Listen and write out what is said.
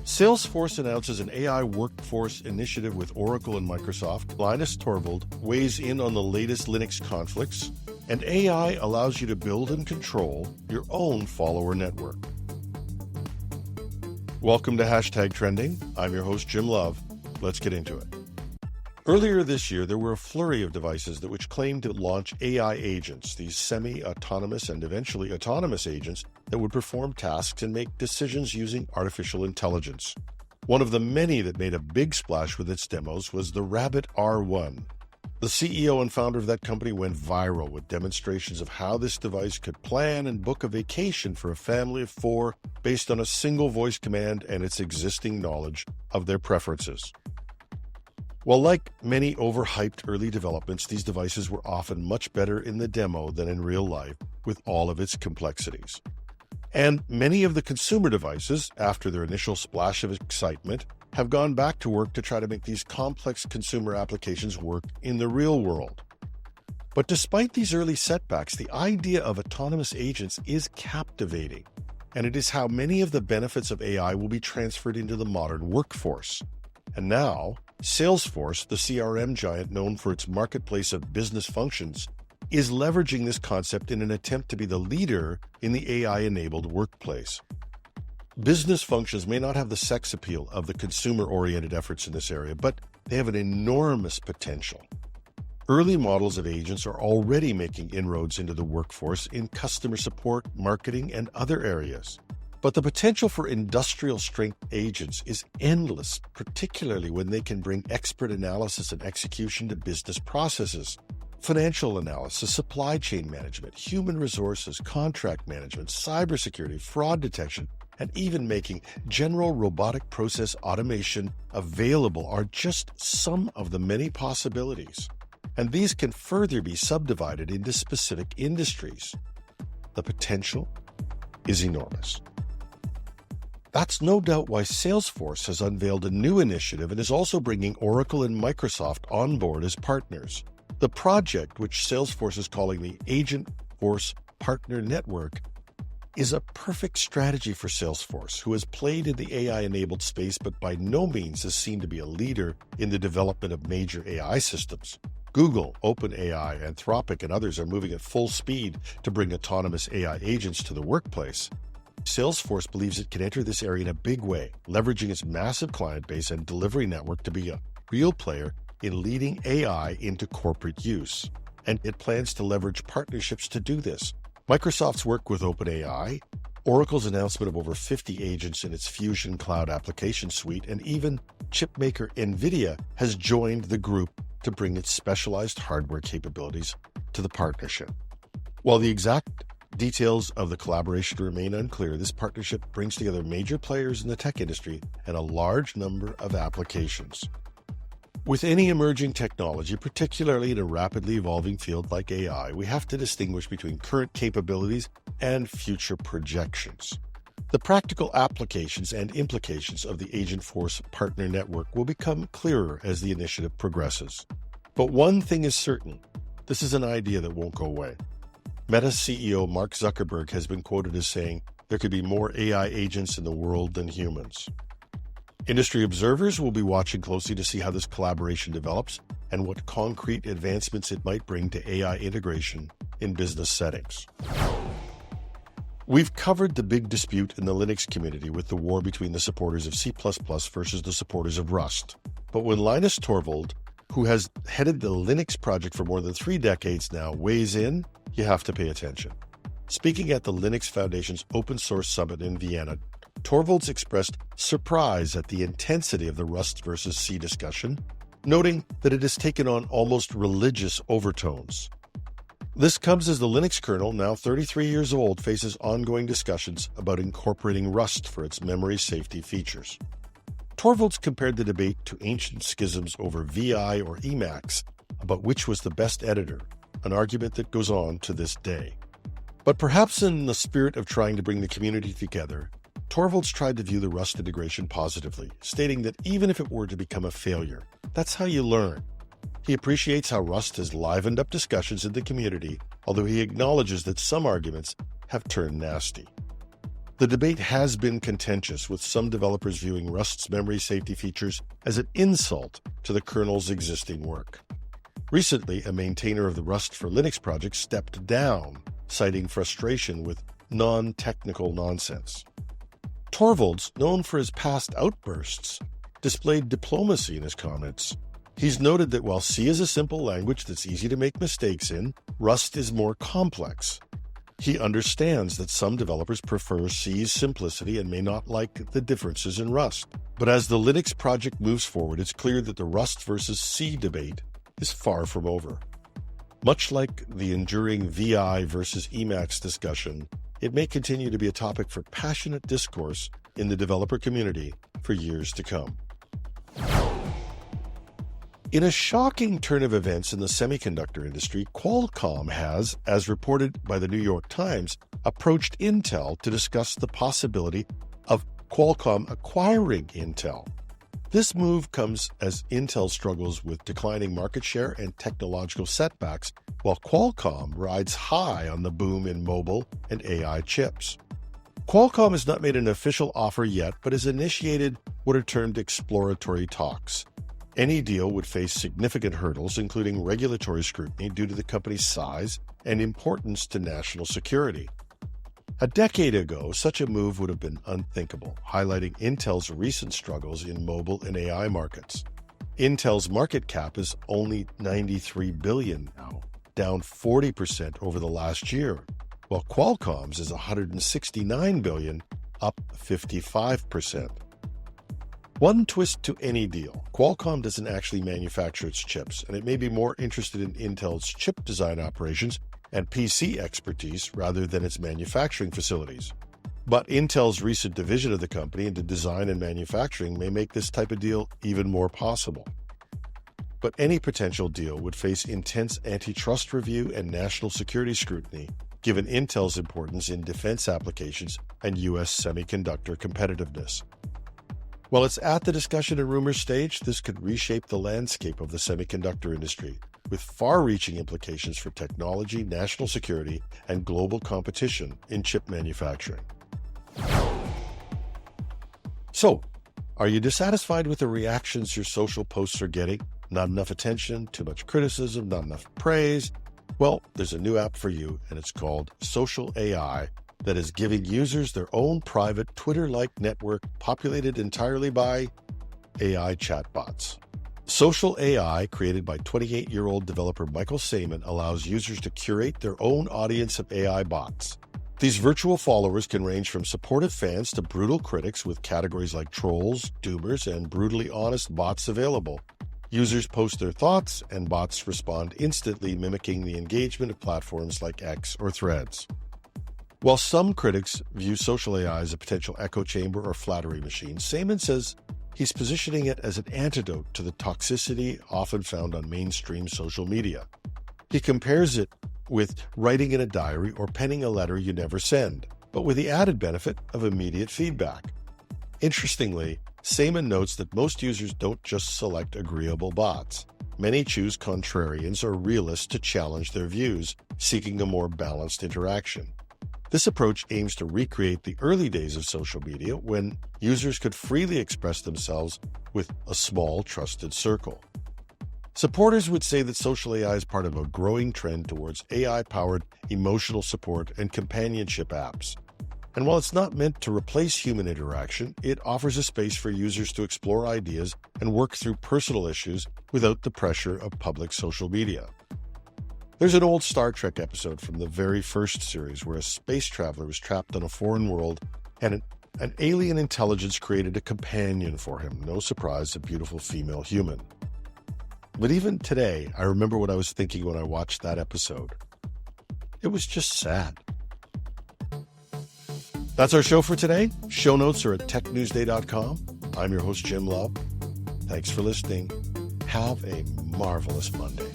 Salesforce announces an AI workforce initiative with Oracle and Microsoft. Linus Torvalds weighs in on the latest Linux conflicts. And AI allows you to build and control your own follower network. Welcome to Hashtag Trending. I'm your host, Jim Love. Let's get into it. Earlier this year, there were a flurry of devices which claimed to launch AI agents, these semi-autonomous and eventually autonomous agents that would perform tasks and make decisions using artificial intelligence. One of the many that made a big splash with its demos was the Rabbit R1. The CEO and founder of that company went viral with demonstrations of how this device could plan and book a vacation for a family of 4 based on a single voice command and its existing knowledge of their preferences. While like many overhyped early developments, these devices were often much better in the demo than in real life with all of its complexities. And many of the consumer devices, after their initial splash of excitement, have gone back to work to try to make these complex consumer applications work in the real world. But despite these early setbacks, the idea of autonomous agents is captivating, and it is how many of the benefits of AI will be transferred into the modern workforce. And now, Salesforce, the CRM giant known for its marketplace of business functions, is leveraging this concept in an attempt to be the leader in the AI-enabled workplace. Business functions may not have the sex appeal of the consumer-oriented efforts in this area, but they have an enormous potential. Early models of agents are already making inroads into the workforce in customer support, marketing, and other areas. But the potential for industrial-strength agents is endless, particularly when they can bring expert analysis and execution to business processes. Financial analysis, supply chain management, human resources, contract management, cybersecurity, fraud detection, and even making general robotic process automation available are just some of the many possibilities. And these can further be subdivided into specific industries. The potential is enormous. That's no doubt why Salesforce has unveiled a new initiative and is also bringing Oracle and Microsoft on board as partners. The project, which Salesforce is calling the Agentforce Partner Network, is a perfect strategy for Salesforce, who has played in the AI-enabled space but by no means is seen to be a leader in the development of major AI systems. Google, OpenAI, Anthropic, and others are moving at full speed to bring autonomous AI agents to the workplace. Salesforce believes it can enter this area in a big way, leveraging its massive client base and delivery network to be a real player in leading AI into corporate use. And it plans to leverage partnerships to do this. Microsoft's work with OpenAI, Oracle's announcement of over 50 agents in its Fusion Cloud application suite, and even chipmaker NVIDIA has joined the group to bring its specialized hardware capabilities to the partnership. While the exact details of the collaboration remain unclear, this partnership brings together major players in the tech industry and a large number of applications. With any emerging technology, particularly in a rapidly evolving field like AI, we have to distinguish between current capabilities and future projections. The practical applications and implications of the Agentforce Partner Network will become clearer as the initiative progresses. But one thing is certain, this is an idea that won't go away. Meta CEO Mark Zuckerberg has been quoted as saying, "There could be more AI agents in the world than humans." Industry observers will be watching closely to see how this collaboration develops and what concrete advancements it might bring to AI integration in business settings. We've covered the big dispute in the Linux community with the war between the supporters of C++ versus the supporters of Rust. But when Linus Torvalds, who has headed the Linux project for more than 3 decades now, weighs in, you have to pay attention. Speaking at the Linux Foundation's Open Source Summit in Vienna, Torvalds expressed surprise at the intensity of the Rust versus C discussion, noting that it has taken on almost religious overtones. This comes as the Linux kernel, now 33 years old, faces ongoing discussions about incorporating Rust for its memory safety features. Torvalds compared the debate to ancient schisms over VI or Emacs about which was the best editor, an argument that goes on to this day. But perhaps in the spirit of trying to bring the community together, Torvalds tried to view the Rust integration positively, stating that even if it were to become a failure, that's how you learn. He appreciates how Rust has livened up discussions in the community, although he acknowledges that some arguments have turned nasty. The debate has been contentious, with some developers viewing Rust's memory safety features as an insult to the kernel's existing work. Recently, a maintainer of the Rust for Linux project stepped down, citing frustration with non-technical nonsense. Torvalds, known for his past outbursts, displayed diplomacy in his comments. He's noted that while C is a simple language that's easy to make mistakes in, Rust is more complex. He understands that some developers prefer C's simplicity and may not like the differences in Rust. But as the Linux project moves forward, it's clear that the Rust versus C debate is far from over. Much like the enduring VI versus Emacs discussion, it may continue to be a topic for passionate discourse in the developer community for years to come. In a shocking turn of events in the semiconductor industry, Qualcomm has, as reported by the New York Times, approached Intel to discuss the possibility of Qualcomm acquiring Intel. This move comes as Intel struggles with declining market share and technological setbacks, while Qualcomm rides high on the boom in mobile and AI chips. Qualcomm has not made an official offer yet, but has initiated what are termed exploratory talks. Any deal would face significant hurdles, including regulatory scrutiny due to the company's size and importance to national security. A decade ago, such a move would have been unthinkable, highlighting Intel's recent struggles in mobile and AI markets. Intel's market cap is only $93 billion now, down 40% over the last year, while Qualcomm's is $169 billion, up 55%. One twist to any deal: Qualcomm doesn't actually manufacture its chips, and it may be more interested in Intel's chip design operations and PC expertise rather than its manufacturing facilities. But Intel's recent division of the company into design and manufacturing may make this type of deal even more possible. But any potential deal would face intense antitrust review and national security scrutiny, given Intel's importance in defense applications and U.S. semiconductor competitiveness. While it's at the discussion and rumor stage, this could reshape the landscape of the semiconductor industry, with far-reaching implications for technology, national security, and global competition in chip manufacturing. So, are you dissatisfied with the reactions your social posts are getting? Not enough attention, too much criticism, not enough praise? Well, there's a new app for you, and it's called Social AI, that is giving users their own private Twitter-like network populated entirely by AI chatbots. Social AI, created by 28-year-old developer Michael Saman, allows users to curate their own audience of AI bots. These virtual followers can range from supportive fans to brutal critics, with categories like trolls, doomers, and brutally honest bots available. Users post their thoughts, and bots respond instantly, mimicking the engagement of platforms like X or Threads. While some critics view social AI as a potential echo chamber or flattery machine, Saman says he's positioning it as an antidote to the toxicity often found on mainstream social media. He compares it with writing in a diary or penning a letter you never send, but with the added benefit of immediate feedback. Interestingly, Saman notes that most users don't just select agreeable bots. Many choose contrarians or realists to challenge their views, seeking a more balanced interaction. This approach aims to recreate the early days of social media, when users could freely express themselves with a small, trusted circle. Supporters would say that social AI is part of a growing trend towards AI-powered emotional support and companionship apps. And while it's not meant to replace human interaction, it offers a space for users to explore ideas and work through personal issues without the pressure of public social media. There's an old Star Trek episode from the very first series where a space traveler was trapped on a foreign world, and an alien intelligence created a companion for him. No surprise, a beautiful female human. But even today, I remember what I was thinking when I watched that episode. It was just sad. That's our show for today. Show notes are at technewsday.com. I'm your host, Jim Love. Thanks for listening. Have a marvelous Monday.